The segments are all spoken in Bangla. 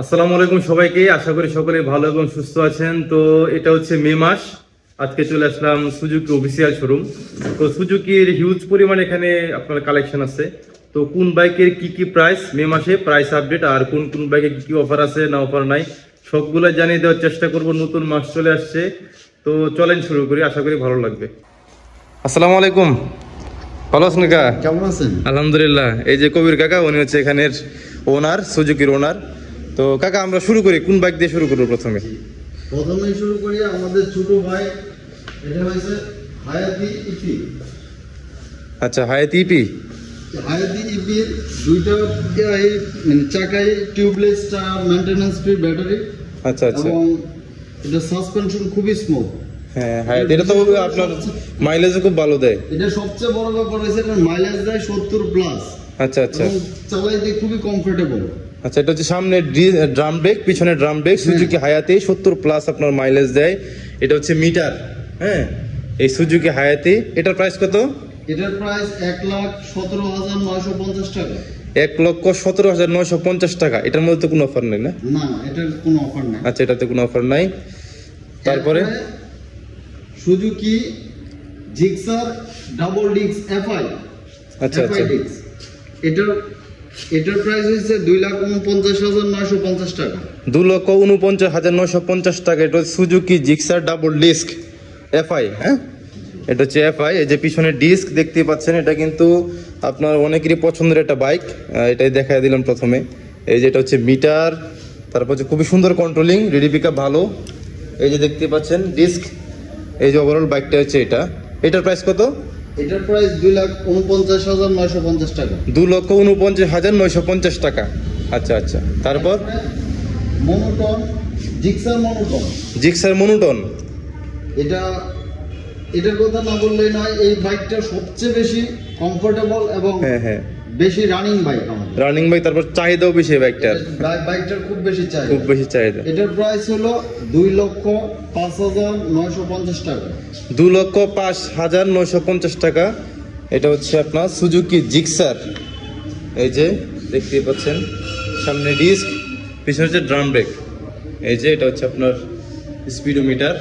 আসসালামু আলাইকুম সবাইকে, আশা করি সকলে ভালো এবং সুস্থ আছেন। তো এটা হচ্ছে মে মাস, আজকে চলে আসলাম সুজুকি অফিসিয়াল শোরুম। তো সুজুকির হিউজ পরিমাণ এখানে আপনার কালেকশন আছে। তো কোন বাইকের কি কি প্রাইস, মে মাসে প্রাইস আপডেট, আর কোন কোন বাইকে কি কি অফার আছে না অফার নাই, সবগুলো জানিয়ে দেওয়ার চেষ্টা করব। নতুন মাস চলে আসছে, তো চলেন শুরু করি, আশা করি ভালো লাগবে। আসসালামু আলাইকুম, ভালো আছেন কাকা? কেমন আছেন? আলহামদুলিল্লাহ। এই যে কবির কাকা, উনি হচ্ছে এখানের ওনার, সুজুকির ওনার। তো কাকা, আমরা শুরু করি, কোন বাইক দিয়ে শুরু করবো প্রথমে? প্রথমে শুরু করি আমাদের ছোট ভাই, এটা হয়েছে হায়াতি ইপি। আচ্ছা, হায়াতি ইপি। হায়াতি ইপির দুইটা চাকায় টিউবলেস মেইনটেনেন্স ফ্রি ব্যাটারি। আচ্ছা আচ্ছা। এবং এটা সাসপেনশন খুবই স্মুথ। হ্যাঁ, হায়াতি এটা তো আপনার মাইলেজও খুব ভালো দেয়। এটা সবচেয়ে বড় ব্যাপার হয়েছে এটা মাইলেজ দেয় 70 প্লাস। আচ্ছা আচ্ছা। এবং চালাইতে খুবই কমফোর্টেবল। আচ্ছা, এটা হচ্ছে সামনে ড্রাম ব্রেক, পিছনে ড্রাম ব্রেক। সুজুকি হায়াতি 70 প্লাস আপনার মাইলেজ দেয়। এটা হচ্ছে মিটার। হ্যাঁ, এই সুজুকি হায়াতি, এটার প্রাইস কত? এটার প্রাইস 1,17,950 টাকা। 1,17,950 টাকা। এটার মধ্যে তো কোনো অফার নেই না? না, এটার কোনো অফার নাই। আচ্ছা, এটাতে কোনো অফার নাই। তারপরে Suzuki Gixxer double disc FI. আচ্ছা আচ্ছা। এটার প্রাইস হচ্ছে 2,49,950 টাকা। 2,49,950 টাকা। এটা Suzuki Gixxer double disc FI. হ্যাঁ, এটা হচ্ছে এফআই। এই যে পিছনে ডিস্ক দেখতে পাচ্ছেন, এটা কিন্তু আপনার অনেকেরই পছন্দের একটা বাইক। এটাই দেখাই দিলাম প্রথমে। এই যে এটা হচ্ছে মিটার, তারপর হচ্ছে খুবই সুন্দর কন্ট্রোলিং, রেডি পিকআপ ভালো। এই যে দেখতে পাচ্ছেন ডিস্ক। এই যে ওভারঅল বাইকটা হচ্ছে এটা। এটার প্রাইস কত? এটার প্রাইস 2,49,950 টাকা। 2,49,950 টাকা। আচ্ছা আচ্ছা। তারপর monotone, Gixxer monotone. Gixxer monotone. এটার কথা না বললেই নয়, এই বাইকটা সবচেয়ে বেশি কমফোর্টেবল এবং হ্যাঁ হ্যাঁ, বেশি রানিং বাইক আমাদের। রানিং বাইক, তারপর চাহিদাও বেশি বাইকটার। বাইকটার খুব বেশি চাহিদা। খুব বেশি চাহিদা। এটার প্রাইস হলো 2,05,950 টাকা। 2,05,950 টাকা। এটা হচ্ছে আপনার সুজুকি জিক্সার। এই যে দেখতে পাচ্ছেন, সামনে ডিস্ক, পিছনে হচ্ছে ড্রাম ব্রেক। এই যে এটা হচ্ছে আপনার স্পিডোমিটার।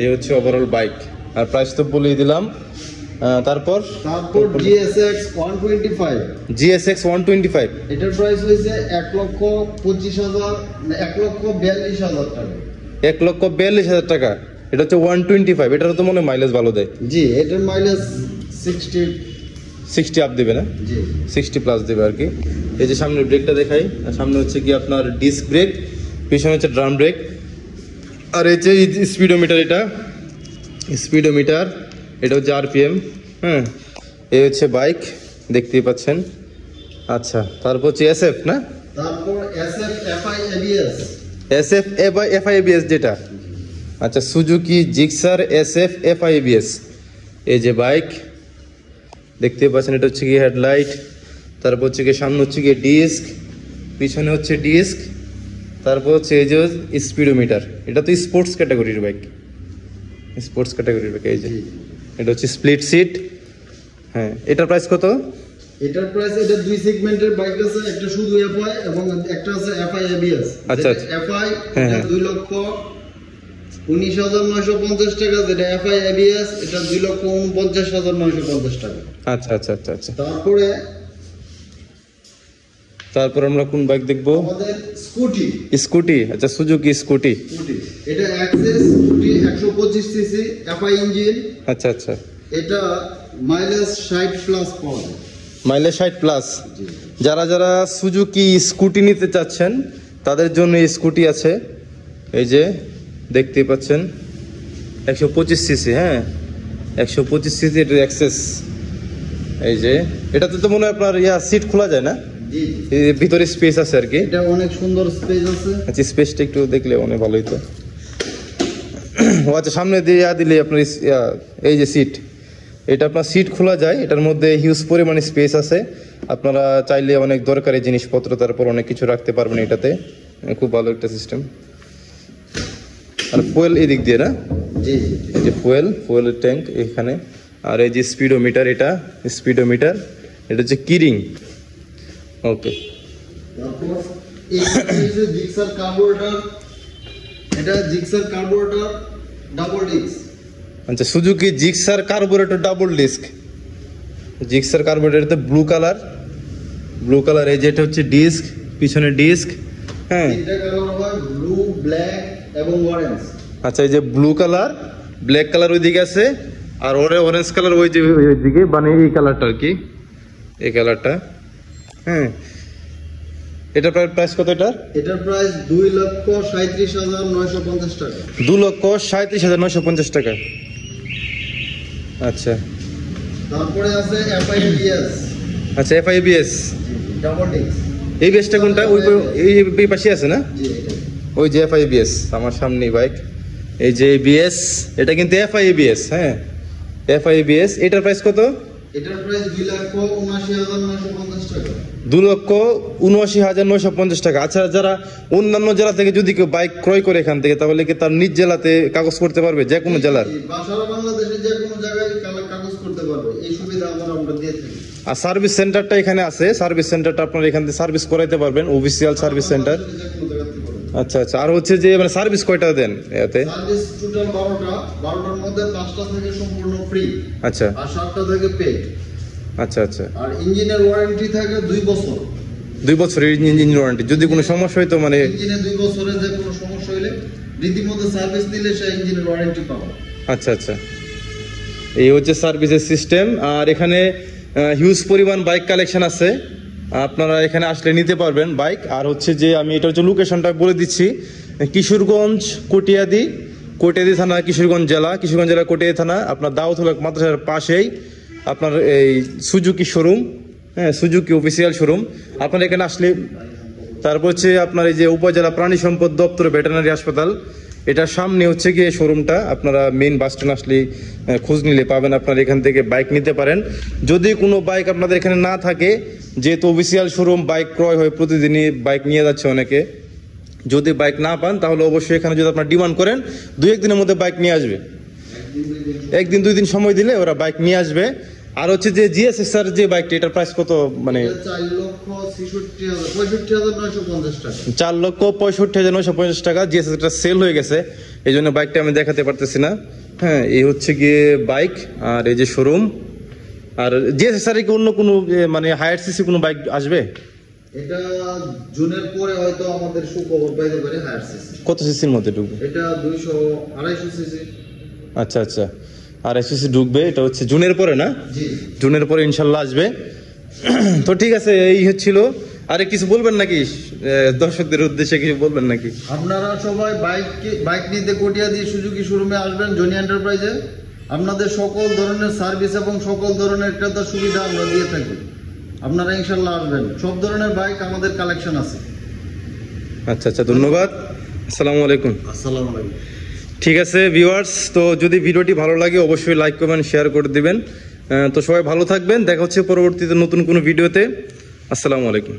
এই হচ্ছে ওভারঅল বাইক। আর প্রাইস তো বলেই দিলাম। তারপর GSX 125। GSX 125। এটার প্রাইস হয়েছে 1,25,000, 1,42,000 টাকা। 1,42,000 টাকা। এটা হচ্ছে 125। এটারও তো মনে হয় মাইলেজ ভালো দেয়। জি, এটার মাইলেজ 60 আপ দেবে না? জি, 60 প্লাস দেবে আর কি। এই যে সামনের ব্রেকটা দেখাই, সামনে হচ্ছে কি আপনার ডিস্ক ব্রেক, পিছনে হচ্ছে ড্রাম ব্রেক। আর এই যে স্পিডোমিটার, এটা স্পিডোমিটার, এটা হচ্ছে আরপিএম। হ্যাঁ, এই হচ্ছে বাইক, দেখতেই পাচ্ছেন। আচ্ছা, তারপর হচ্ছে এসএফ না? তারপর SF FI ABS। SF FI ABS যেটা। আচ্ছা, Suzuki Gixxer SF FI ABS. এই যে বাইক দেখতে পাচ্ছেন, এটা হচ্ছে কি হেডলাইট, তারপর হচ্ছে কি সামনে হচ্ছে কি ডিস্ক, পিছনে হচ্ছে ডিস্ক, তারপর হচ্ছে এই যে স্পিডোমিটার। এটা তো স্পোর্টস ক্যাটাগরির বাইক, স্পোর্টস ক্যাটাগরির বাইক। এই যে এটা হচ্ছে স্প্লিট সিট। হ্যাঁ, এটার প্রাইস কত? এটার প্রাইস, এটা দুই সেগমেন্টের বাইক আছে, একটা শুধু এফআই এবং একটা আছে এফআই এবিএস। আচ্ছা আচ্ছা। এফআই হ্যাঁ, 2,19,950 টাকা, যেটা এফআই এবিএস এটা 2,49,950 টাকা। আচ্ছা আচ্ছা আচ্ছা আচ্ছা। তারপর আমরা কোন বাইক দেখবো? আমাদের স্কুটি। স্কুটি। আচ্ছা, সুজুকি স্কুটি। এটা access scooty 125 CC FI engine. আচ্ছা আচ্ছা। এটা মাইলেজ 60 প্লাস পাওয়া যায়। Mileage 60 plus. যারা যারা সুজুকি স্কুটি নিতে চাচ্ছেন তাদের জন্য এই স্কুটি আছে। এই যে দেখতেই পাচ্ছেন, 125 সিসি। হ্যাঁ, 125 সিসি, এটা অ্যাক্সেস। এই যে এটাতে তো মনে হয় আপনার সিট খোলা যায় না? জি, ভিতরে স্পেস আছে আর কি। এটা অনেক সুন্দর স্পেস আছে। আচ্ছা, স্পেসটা একটু দেখলে অনেক ভালোই তো। ও আচ্ছা, সামনে দিয়ে দিলে আপনার এই যে সিট, এটা আপনার সিট খোলা যায়। এটার মধ্যে হিউজ পরিমাণে স্পেস আছে। আপনারা চাইলে অনেক দরকারি জিনিসপত্র, তারপর অনেক কিছু রাখতে পারবেন এটাতে। খুব ভালো একটা সিস্টেম। আর ফুয়েল এই দিক দিয়ে না? জি, এই যে ফুয়েলের ট্যাঙ্ক এখানে। আর এই যে স্পিডোমিটার, এটা স্পিডোমিটার। এটা হচ্ছে কিরিং। ওকে। তারপর হচ্ছে জিক্সার কার্বোরেটর, এটা জিক্সার কার্বোরেটর ডাবল ডিস্ক। আচ্ছা, Suzuki Gixxer carburetor double disc. Gixxer কার্বোরেটরতে ব্লু কালার, এই যেটা হচ্ছে ডিস্ক, পিছনে ডিস্ক। হ্যাঁ, তিনটা কালার হয়, ব্লু, ব্ল্যাক এবং অরেঞ্জ। আচ্ছা, এই যে ব্লু কালার, ব্ল্যাক কালার ওইদিকে আছে, আর অরেঞ্জ কালার ওই যে ওইদিকে, মানে এই কালারটা আর কি, এই কালারটা। হ্যাঁ, এটা প্রাইস কত? এটার প্রাইস 2,37,950 টাকা। 2,37,950 টাকা। আচ্ছা, তারপরে আছে FIBS। আচ্ছা, FIBS ডাবল ডিস্ক। এই বেসটা কোনটা? এই পাশে আছে না? জি, এটা। ওই যে FIBS আমার সামনেই বাইক, এই যে ABS, এটা কিন্তু FIBS। হ্যাঁ, FIBS। এটার প্রাইস কত? এটার প্রাইস 2,79,950 টাকা। 2,79,950 টাকা। আচ্ছা, যারা অন্যান্য জেলা থেকে যদি কেউ বাইক ক্রয় করে এখান থেকে, তাহলে কি তার নিজ জেলাতে কাগজ করতে পারবে, যে কোনো জেলার? সারা বাংলাদেশে যে কোনো জায়গায় কাগজ করতে পারবে, এই সুবিধা আমরা দিয়ে থাকি। আর সার্ভিস সেন্টারটা এখানে আছে, সার্ভিস সেন্টারটা আপনারা এখান থেকে সার্ভিস করাইতে পারবেন, অফিসিয়াল সার্ভিস সেন্টার। যে কোনো জায়গাতে পারবে। আচ্ছা আচ্ছা, আর হচ্ছে যে মানে সার্ভিস কয়টা দেন এতে? সার্ভিস টোটাল 12টা, 12টার মধ্যে 5টা থেকে সম্পূর্ণ ফ্রি, আচ্ছা আর 7টা থেকে পেড। আচ্ছা আচ্ছা, আর ইঞ্জিনের ওয়ারেন্টি থাকে 2 বছর। 2 বছরের ইঞ্জিন ওয়ারেন্টি। যদি কোনো সমস্যা হয় তো মানে ইঞ্জিনে 2 বছরে যে কোনো সমস্যা হলে রীতিমতো সার্ভিস দিলে সেই ইঞ্জিনের ওয়ারেন্টি পাবে। আচ্ছা আচ্ছা, এই হচ্ছে সার্ভিসের সিস্টেম। আর এখানে হিউজ পরিমাণ বাইক কালেকশন আছে, আপনারা এখানে আসলে নিতে পারবেন বাইক। আর হচ্ছে যে আমি এটা হচ্ছে লোকেশনটা বলে দিচ্ছি, কিশোরগঞ্জ কটিয়াদি থানা, কিশোরগঞ্জ জেলা কটিয়াদি থানা। আপনার দাউদুল্লাহ মাদ্রাসার পাশেই আপনার এই সুজুকি শোরুম। হ্যাঁ, সুজুকি অফিসিয়াল শোরুম। আপনারা এখানে আসলে, তারপর হচ্ছে আপনার এই যে উপজেলা প্রাণী সম্পদ দপ্তর ভেটেরিনারি হাসপাতাল, এটার সামনে হচ্ছে গিয়ে শোরুমটা। আপনারা মেইন বাস স্ট্যান্ড আসলে খোঁজ নিলে পাবেন, আপনারা এখান থেকে বাইক নিতে পারেন। যদি কোনো বাইক আপনাদের এখানে না থাকে, যেহেতু অফিসিয়াল শোরুম, বাইক ক্রয় হয়, প্রতিদিনই বাইক নিয়ে যাচ্ছে অনেকে। যদি বাইক না পান তাহলে অবশ্যই এখানে যদি আপনারা ডিমান্ড করেন, 2-1 দিনের মধ্যে বাইক নিয়ে আসবে। 1-2 দিন সময় দিলে ওরা বাইক নিয়ে আসবে। আর হচ্ছে যে GSXR যে বাইকটা, এটার প্রাইস কত? মানে 4,65,950 টাকা। 4,65,950 টাকা। GSXR সেল হয়ে গেছে, এই জন্য বাইকটা আমি দেখাতে পারতেছি না। হ্যাঁ, এই হচ্ছে গিয়ে বাইক, আর এই যে শোরুম। আর GSXR কি অন্য কোনো মানে হায়ার সিসি কোনো বাইক আসবে? এটা জুনের পরে হয়তো আমাদের সুখবর পাইতে পারে হায়ার সিসি। কত সিসির মধ্যে ঢুকবে? এটা 200-250 সিসি। আচ্ছা আচ্ছা, আর সিসি ঢুকবে। এটা হচ্ছে জুনের পরে না? জি, জুনের পরে ইনশাল্লাহ আসবে। তো ঠিক আছে, এই হচ্ছিল। আরে কিছু বলবেন নাকি দর্শকদের উদ্দেশ্যে, কিছু বলবেন নাকি? আপনারা সবাই বাইক নিতে কটিয়াদি সুজুকি শোরুমে আসবেন, জনি এন্টারপ্রাইজে। আপনাদের সকল ধরনের সার্ভিস এবং সকল ধরনের ক্রেতা সুবিধা আমরা দিয়ে থাকি। আপনারা ইনশাল্লাহ আসবেন, সব ধরনের বাইক আমাদের কালেকশন আছে। আচ্ছা আচ্ছা, ধন্যবাদ। আসসালামু আলাইকুম। আসসালামু আলাইকুম। ঠিক আছে ভিউয়ার্স, তো যদি ভিডিওটি ভালো লাগে অবশ্যই লাইক কমেন্ট শেয়ার করে দিবেন। তো সবাই ভালো থাকবেন, দেখা হচ্ছে পরবর্তীতে নতুন কোনো ভিডিওতে। আসসালামু আলাইকুম।